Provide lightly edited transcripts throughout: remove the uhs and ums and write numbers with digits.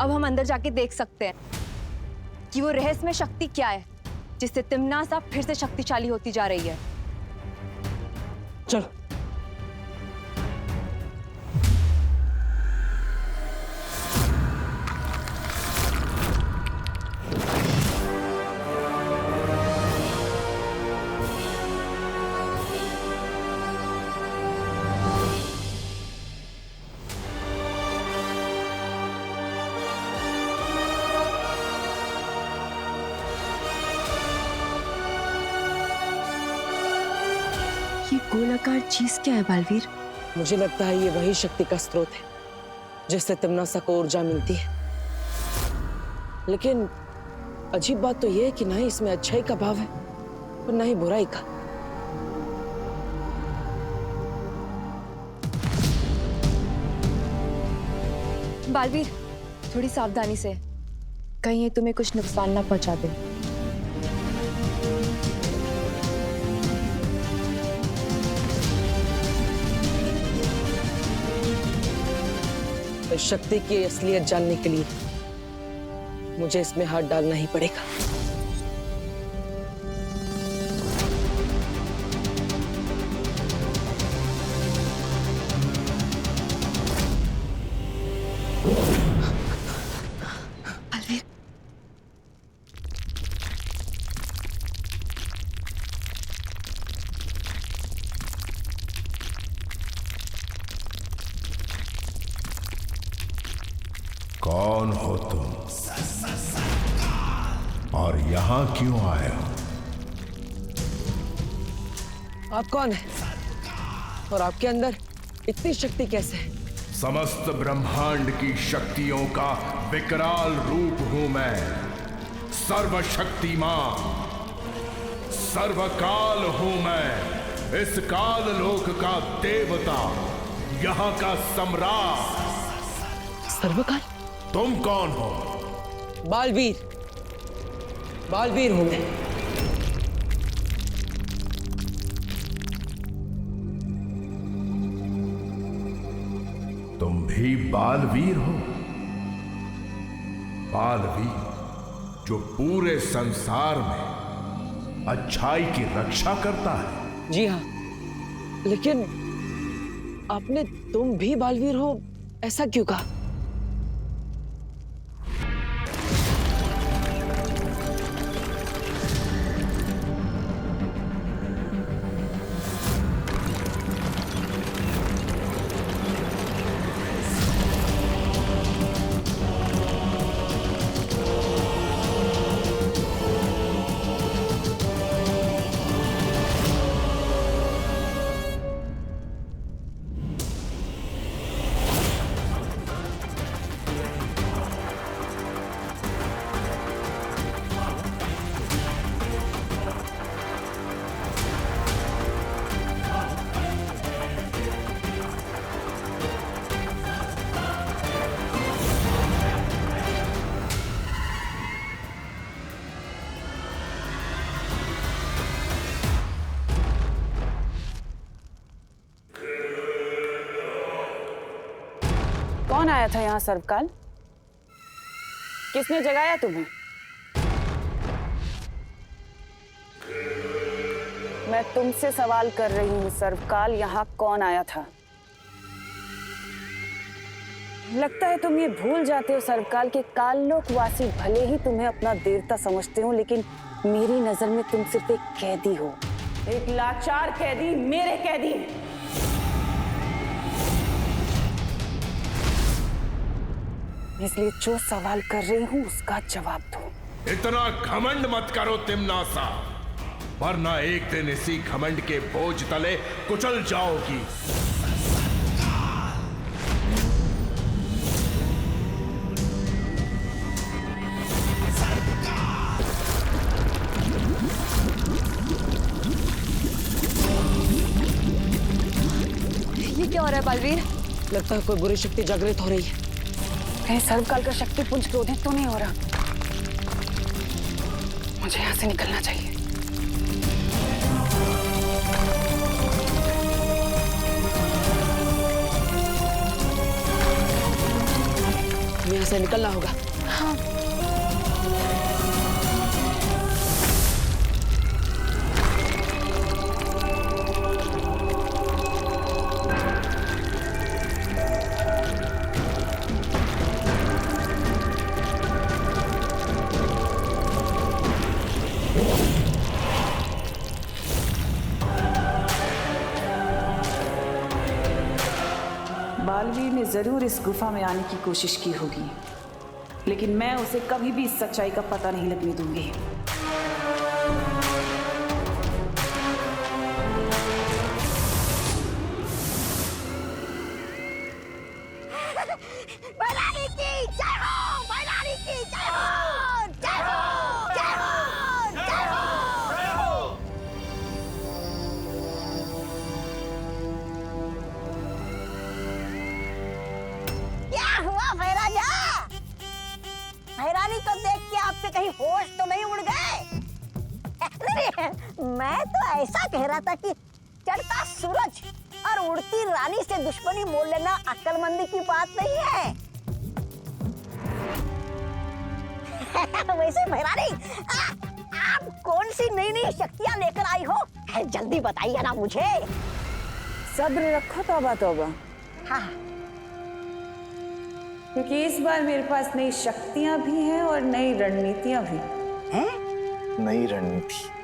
अब हम अंदर जाके देख सकते हैं कि वो रहस्यमय शक्ति क्या है जिससे तिम्नासा फिर से शक्तिशाली होती जा रही है। चलो। ये गोलाकार चीज क्या है बालवीर? मुझे लगता है ये वही शक्ति का स्रोत है जिससे तिम्नासा को ऊर्जा मिलती है। लेकिन अजीब बात तो ये है कि ना ही इसमें अच्छाई का भाव है और ना ही बुराई का। बालवीर, थोड़ी सावधानी से, कहीं ये तुम्हें कुछ नुकसान ना पहुंचा दे। इस शक्ति की असलियत जानने के लिए मुझे इसमें हाथ डालना ही पड़ेगा। बालवीर, कौन हो तुम और यहां क्यों आए हो? आप कौन हैं? और आपके अंदर इतनी शक्ति कैसे है? समस्त ब्रह्मांड की शक्तियों का विकराल रूप हूं मैं। सर्वशक्तिमान, सर्वकाल हूं मैं। इस काल लोक का देवता, यहां का सम्राट। सर्वकाल? तुम कौन हो? बालवीर। बालवीर हूं मैं। तुम भी बालवीर हो? बालवीर जो पूरे संसार में अच्छाई की रक्षा करता है। जी हाँ, लेकिन आपने तुम भी बालवीर हो ऐसा क्यों कहा? कौन आया था यहाँ सर्वकाल? किसने जगाया तुम्हें? मैं तुमसे सवाल कर रही हूँ सर्वकाल, यहाँ कौन आया था? लगता है तुम ये भूल जाते हो सर्वकाल के काललोकवासी भले ही तुम्हें अपना देवता समझते हो, लेकिन मेरी नजर में तुम सिर्फ एक कैदी हो, एक लाचार कैदी, मेरे कैदी। इसलिए जो सवाल कर रही हूं उसका जवाब दो। इतना घमंड मत करो तिम्नासा, वरना एक दिन इसी घमंड के बोझ तले कुचल जाओगी। ये क्या हो रहा है बालवीर? लगता है कोई बुरी शक्ति जागृत हो रही है। कहीं सर्वकाल का शक्तिपुंज क्रोधित तो नहीं हो रहा? मुझे यहाँ से निकलना चाहिए। हमें यहाँ से निकलना होगा। बालवीर ने जरूर इस गुफा में आने की कोशिश की होगी, लेकिन मैं उसे कभी भी इस सच्चाई का पता नहीं लगने दूंगी। बैलानी की जय हो, बैलानी की जय हो, जय हो, जय हो, जय हो। क्या हुआ भैराजा? भैरानी को देख के आपके कहीं होश तो नहीं उड़ गए? अरे, मैं तो ऐसा कह रहा था कि चढ़ता सूरज और उड़ती रानी से दुश्मनी मोल लेना अक्लमंदी की बात नहीं है। वैसे भैरानी, आप कौन सी नई नई शक्तियां लेकर आई हो? जल्दी बताइए ना मुझे। सब्र रखो तौबा तौबा, हाँ, क्योंकि इस बार मेरे पास नई शक्तियां भी हैं और नई रणनीतियां भी। हैं? नई रणनीति।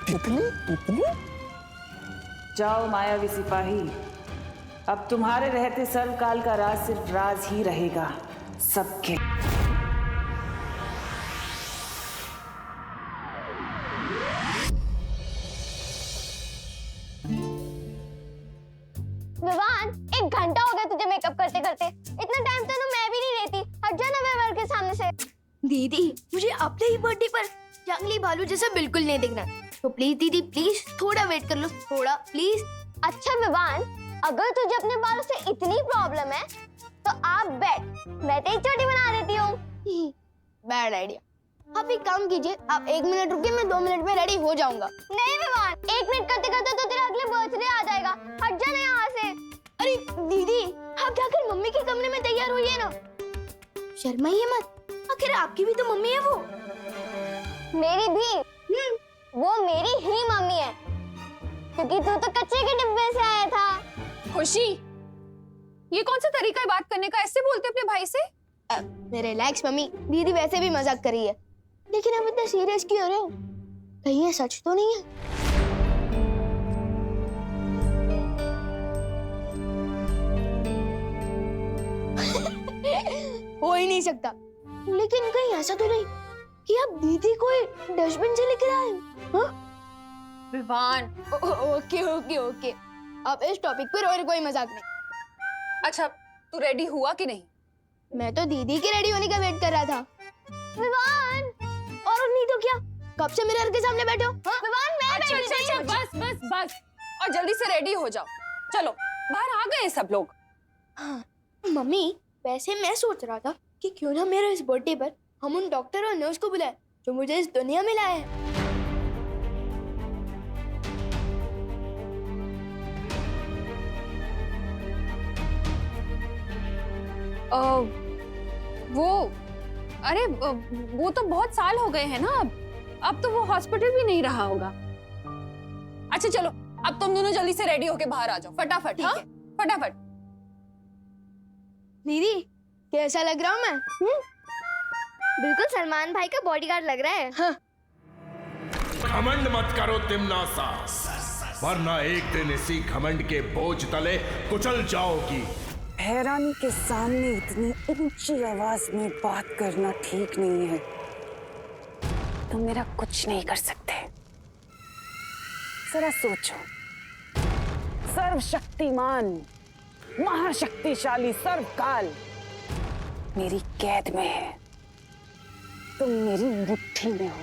इतनी? जाओ मायावी सिपाही, अब तुम्हारे रहते सर्वकाल का राज सिर्फ राज ही रहेगा सबके। विवान, 1 घंटा हो गया तुझे मेकअप करते करते। इतना टाइम तो मैं भी नहीं लेती। हट जा ना विवान के सामने से। दीदी, मुझे अपने ही बर्थडे पर जंगली भालू जैसा बिल्कुल नहीं दिखना, तो प्लीज दीदी, प्लीज थोड़ा वेट कर लो, थोड़ा प्लीज। अच्छा विवान, अगर तुझे अपने बालों से इतनी प्रॉब्लम है तो आप बैठ, मैं तेरी चोटी बना देती हूँ। Bad idea. आप एक काम कीजिए, आप 1 मिनट रुकिए, मैं 2 मिनट में रेडी हो जाऊंगा। नहीं विवान, 1 मिनट करते करते तो तेरा अगले बर्थडे आ जाएगा। हट जा ना यहाँ से। अरे दीदी, आप जाकर मम्मी के कमरे में तैयार होइए ना, शर्माइए मत, आखिर आपकी भी तो मम्मी है वो। मेरी भी? वो मेरी ही मम्मी है, क्योंकि तू तो कच्चे के डिब्बे से आया था। खुशी, ये कौन सा तरीका है बात करने का? ऐसे बोलते अपने भाई से? रिलैक्स मम्मी, दीदी वैसे भी मजाक कर रही है, लेकिन आप इतना सीरियस क्यों हो रहे हो? कहीं ये सच तो नहीं है? हो ही नहीं सकता, लेकिन कहीं ऐसा तो नहीं कि आप दीदी को डस्टबिन से लेकर आए? हाँ? विवान, ओके ओके ओके, अब इस टॉपिक पर और कोई मजाक नहीं। अच्छा तू रेडी हुआ कि नहीं? मैं तो दीदी के रेडी होने का वेट कर रहा था। विवान, और नहीं तो क्या, कब से मिरर के सामने बैठे हो? हाँ? विवान मैं बैठी अच्छा, हूँ। बस बस बस, और जल्दी से रेडी हो जाओ। चलो, बाहर आ गए सब लोग। हाँ, मम्मी वैसे मैं सोच रहा था कि क्यों ना मेरे इस बर्थडे पर हम उन डॉक्टर और नर्स को बुलाएं जो मुझे इस दुनिया में लाए हैं। वो तो बहुत साल हो गए हैं ना, अब तो वो हॉस्पिटल भी नहीं रहा होगा। अच्छा चलो, अब तुम दोनों जल्दी से रेडी होके बाहर आ जाओ, फटाफट। हाँ, फटाफट। दीदी कैसा लग रहा हूँ मैं? बिल्कुल सलमान भाई का बॉडीगार्ड लग रहा है। हाँ। घमंड मत करो तिम्नासा, वरना एक दिन इसी घमंड के बोझ तले कुचल जाओगी। हैरानी के सामने इतनी ऊंची आवाज में बात करना ठीक नहीं है। तुम मेरा कुछ नहीं कर सकते। जरा सोचो, सर्वशक्तिमान महाशक्तिशाली सर्वकाल मेरी कैद में है, तुम मेरी मुट्ठी में हो।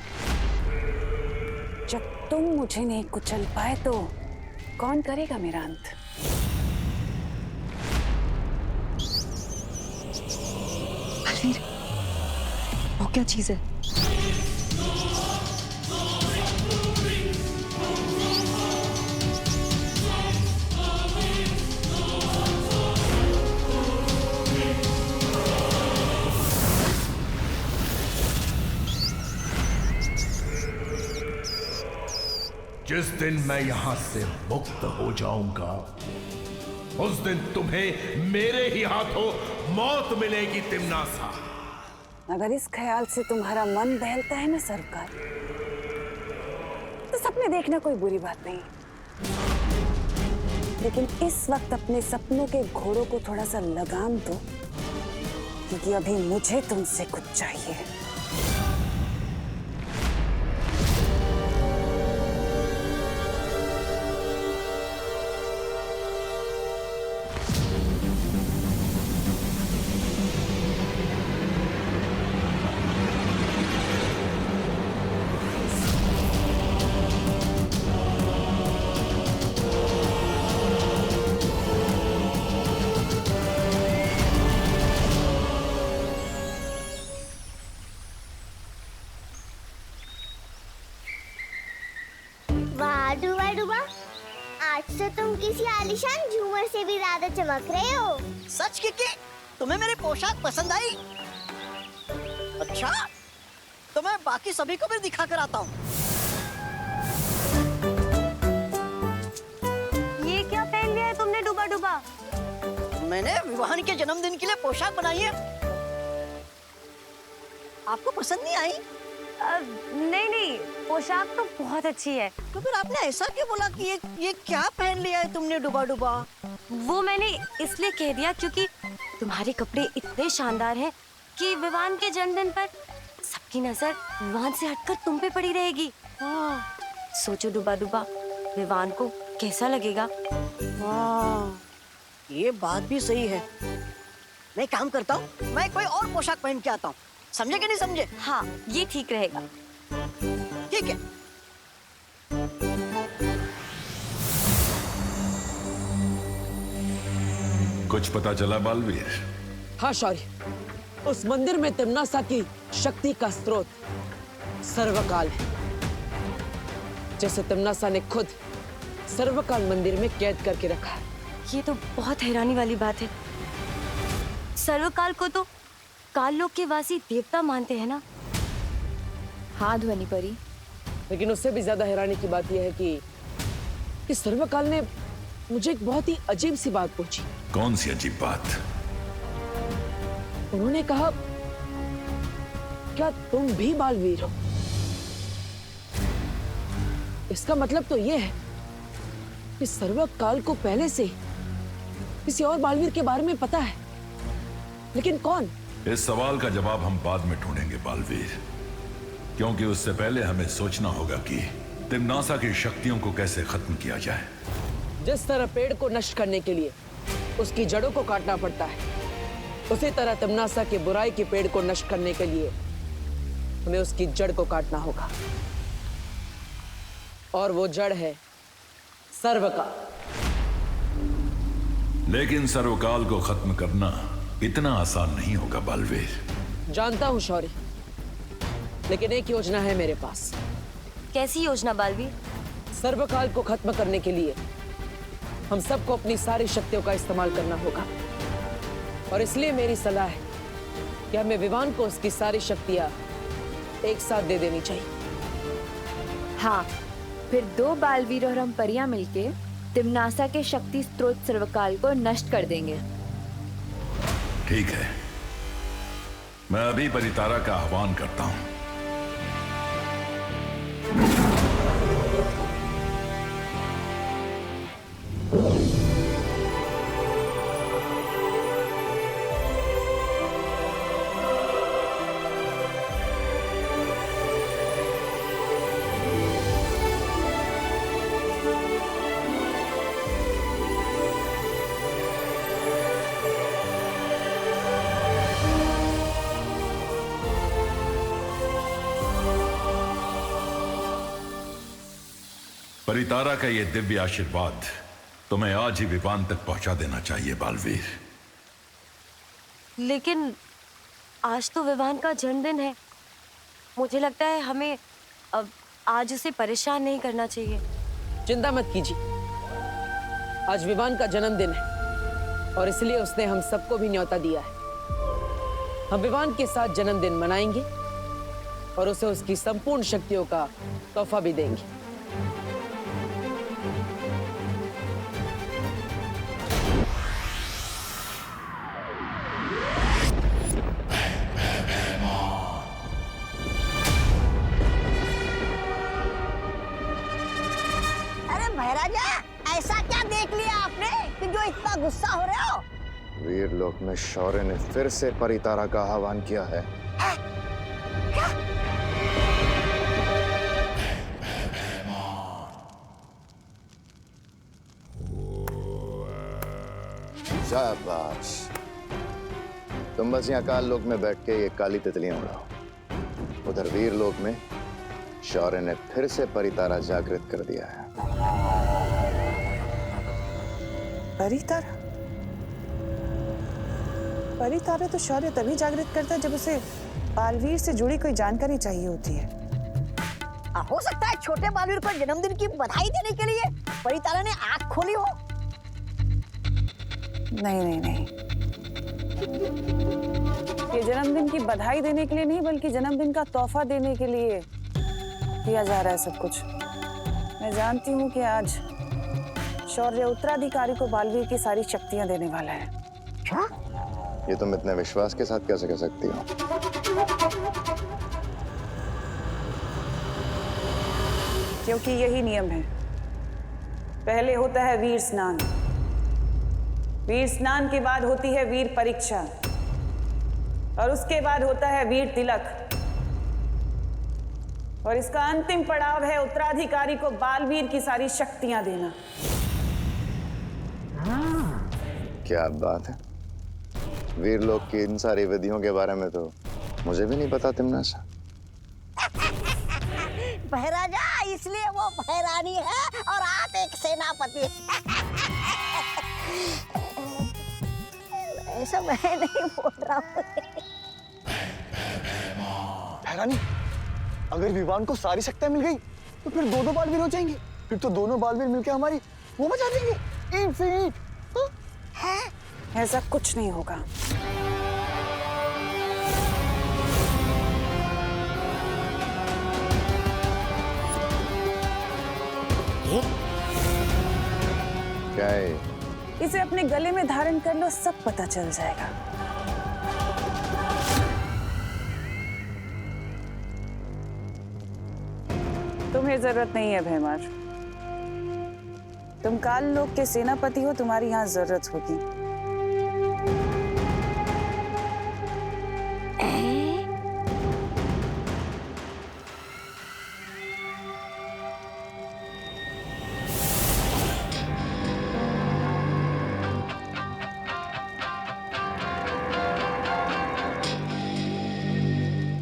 जब तुम मुझे नहीं कुचल पाए तो कौन करेगा मेरा अंत? वो क्या चीज है? जिस दिन मैं यहां से मुक्त हो जाऊंगा उस दिन तुम्हें मेरे ही हाथों मौत मिलेगी तिमनासा। अगर इस ख्याल से तुम्हारा मन बहलता है ना सरकार, तो सपने देखना कोई बुरी बात नहीं, लेकिन इस वक्त अपने सपनों के घोड़ों को थोड़ा सा लगाम दो, क्योंकि अभी मुझे तुमसे कुछ चाहिए। वाह डूबा डूबा, आज तो तुम किसी आलीशान झूमर से भी ज्यादा चमक रहे हो। सच की तुम्हें मेरी पोशाक पसंद आई? अच्छा, तो मैं बाकी सभी को भी दिखा कर आता हूँ। ये क्या पहन लिया है तुमने डूबा डूबा? मैंने विवाहन के जन्मदिन के लिए पोशाक बनाई है। आपको पसंद नहीं आई? नहीं नहीं, पोशाक तो बहुत अच्छी है। तो फिर आपने ऐसा क्यों बोला कि ये क्या पहन लिया है तुमने डूबा डूबा? वो मैंने इसलिए कह दिया क्योंकि तुम्हारे कपड़े इतने शानदार हैं कि विवान के जन्मदिन पर सबकी नजर विवान से हटकर तुम पे पड़ी रहेगी। सोचो डूबा डूबा, विवान को कैसा लगेगा? ये बात भी सही है। मैं काम करता हूँ, मैं कोई और पोशाक पहन के आता हूँ। समझे कि नहीं समझे? हाँ, ये ठीक रहेगा। ठीक है। कुछ पता चला बालवीर? हाँ शौर्य, उस मंदिर में तिमनासा की शक्ति का स्रोत सर्वकाल है, जैसे तिमनासा ने खुद सर्वकाल मंदिर में कैद करके रखा है। ये तो बहुत हैरानी वाली बात है। सर्वकाल को तो काल लोक के वासी देवता मानते हैं ना? हाँ ध्वनि परी, लेकिन उससे भी ज्यादा हैरानी की बात यह है कि सर्वकाल ने मुझे एक बहुत ही अजीब सी बात पूछी। कौन सी अजीब बात? उन्होंने कहा, क्या तुम भी बालवीर हो? इसका मतलब तो यह है कि सर्वकाल को पहले से किसी और बालवीर के बारे में पता है, लेकिन कौन? इस सवाल का जवाब हम बाद में ढूंढेंगे बालवीर, क्योंकि उससे पहले हमें सोचना होगा कि तिमनासा की शक्तियों को कैसे खत्म किया जाए। जिस तरह पेड़ को नष्ट करने के लिए उसकी जड़ों को काटना पड़ता है, उसी तरह तिमनासा की बुराई के पेड़ को नष्ट करने के लिए हमें उसकी जड़ को काटना होगा, और वो जड़ है सर्वकाल। लेकिन सर्वकाल को खत्म करना इतना आसान नहीं होगा बालवीर। जानता हूं शौर्य, लेकिन एक योजना है मेरे पास। कैसी योजना बालवीर? सर्वकाल को खत्म करने के लिए हम सबको अपनी सारी शक्तियों का इस्तेमाल करना होगा, और इसलिए मेरी सलाह है कि हमें विवान को उसकी सारी शक्तियां एक साथ दे देनी चाहिए। हाँ, फिर 2 बालवीर और हम परियां मिलके तिमनासा के शक्ति स्रोत सर्वकाल को नष्ट कर देंगे। ठीक है, मैं अभी परितारा का आह्वान करता हूं। परितारा का ये दिव्य आशीर्वाद तुम्हें आज ही विवान तक पहुंचा देना चाहिए बालवीर। लेकिन आज तो विवान का जन्मदिन है। मुझे लगता है हमें अब आज उसे परेशान नहीं करना चाहिए। चिंता मत कीजिए, आज विवान का जन्मदिन है और इसलिए उसने हम सबको भी न्योता दिया है। हम विवान के साथ जन्मदिन मनाएंगे और उसे उसकी संपूर्ण शक्तियों का तोहफा भी देंगे। महाराजा, ऐसा क्या देख लिया आपने कि जो इतना गुस्सा हो रहे हो? वीरलोक में शौर्य ने फिर से परितारा का आह्वान किया है। क्या? शाबाश, तुम बस यहाँ काल लोक में बैठ के ये काली तितलियां उड़ाओ। उधर वीरलोक में शौर्य ने फिर से परितारा जागृत कर दिया है। परितारा? परितारा तो शौर्य तभी जागृत करता है जब उसे बालवीर से जुड़ी कोई जानकारी चाहिए होती है। हो सकता है छोटे बालवीर को जन्मदिन की बधाई देने के लिए परितारा ने आंख खोली हो। नहीं नहीं नहीं, ये जन्मदिन की बधाई देने के लिए नहीं बल्कि जन्मदिन का तोहफा देने के लिए किया जा रहा है सब कुछ। मैं जानती हूँ कि आज शौर्य उत्तराधिकारी को बालवीर की सारी शक्तियां देने वाला है। क्या? ये तुम इतने विश्वास के साथ कैसे कह सकती हो? क्योंकि यही नियम है। पहले होता है वीर स्नान, वीर स्नान के बाद होती है वीर परीक्षा, और उसके बाद होता है वीर तिलक, और इसका अंतिम पड़ाव है उत्तराधिकारी को बालवीर की सारी शक्तियां देना। क्या बात है, वीरलोक की इन सारी विधियों के बारे में तो मुझे भी नहीं पता तिमनासा। महाराजा, इसलिए वो भैरानी है और आप एक सेनापति। ऐसा मैं नहीं बोल रहा हूँ। भैरानी, अगर विवान को सारी शक्तियां मिल गई तो फिर दो बालवीर हो जाएंगे। फिर तो दोनों बालवीर मिलकर हमारी वो बचा देंगे। ईंट से ईंट। ऐसा कुछ नहीं होगा। क्या है? इसे अपने गले में धारण कर लो, सब पता चल जाएगा। तुम्हें जरूरत नहीं है भैमार, तुम काल लोक के सेनापति हो, तुम्हारी यहाँ जरूरत होगी।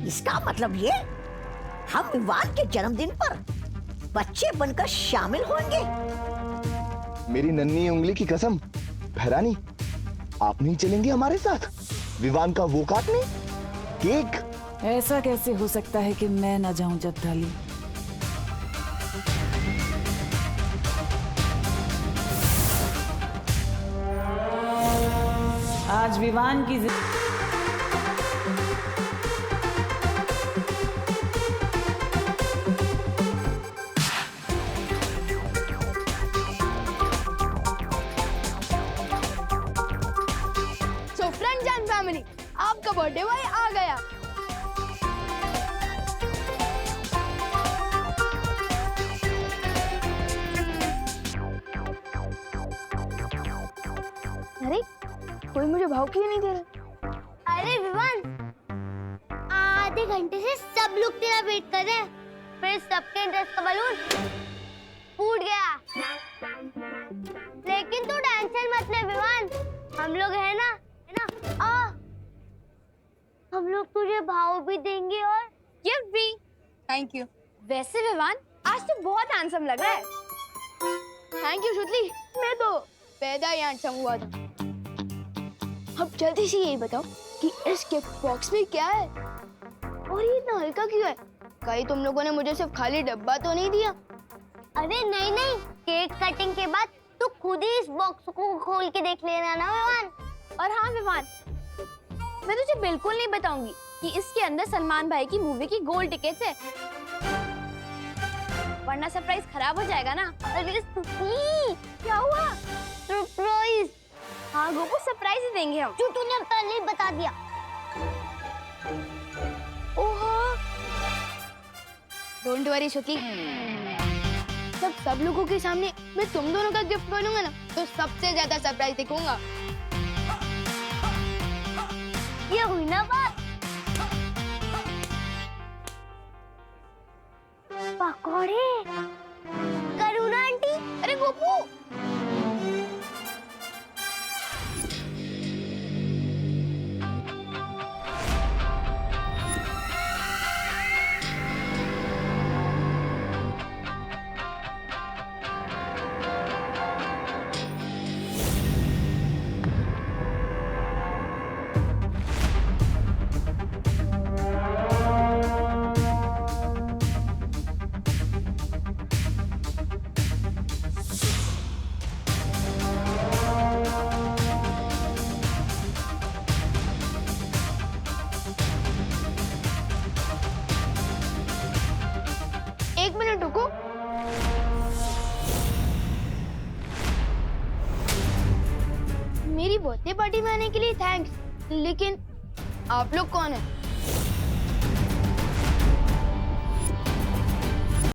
इसका मतलब ये हम विवान के जन्मदिन पर बच्चे बनकर शामिल होंगे। मेरी नन्ही उंगली की कसम, भैरानी, आप नहीं चलेंगे हमारे साथ विवान का वो काटने केक? ऐसा कैसे हो सकता है कि मैं ना जाऊं जब्दाली? आज विवान की फैमिली, आपका बर्थडे बॉय आ गया। अरे कोई मुझे भाव क्यों नहीं दे रहा? अरे विवान, आधे घंटे से सब लोग तेरा वेट कर रहे हैं, फिर सबके इंटरेस्ट का बलून फूट गया। लेकिन तू टेंशन मत ले विवान, हम लोग है ना, हम लोग तुझे भाव भी देंगे और गिफ्ट भी। Thank you. वैसे विवान, आज तो बहुत हैंडसम लग रहा है। थैंक यू शुतली, मैं तो पैदा ही हैंडसम हुआ था। अब जल्दी से यही बताओ कि इस गिफ्ट बॉक्स में क्या है और ये इतना हल्का क्यों है? कहीं तुम लोगों ने मुझे सिर्फ खाली डब्बा तो नहीं दिया? अरे नहीं नहीं, केक कटिंग के बाद तू खुद ही इस बॉक्स को खोल के देख लेना ना विवान। और हाँ विवान, मैं तुझे बिल्कुल नहीं बताऊंगी कि इसके अंदर सलमान भाई की मूवी की गोल्ड टिकट्स है, वरना सरप्राइज खराब हो जाएगा ना। अरे क्या हुआ? सरप्राइज? हाँ गोपू, सरप्राइज ही देंगे हम। जो तूने पहले ही बता दिया। ओहो, डोंट वरी शुतली, सब लोगों के सामने मैं तुम दोनों का गिफ्ट बनूंगा ना, तो सबसे ज्यादा सरप्राइज दिखाऊंगा। ये हुई ना बात। पकौड़े करुणा आंटी। अरे गोपू, एक मिनट रुको। मेरी बर्थडे पार्टी में आने के लिए थैंक्स, लेकिन आप लोग कौन है?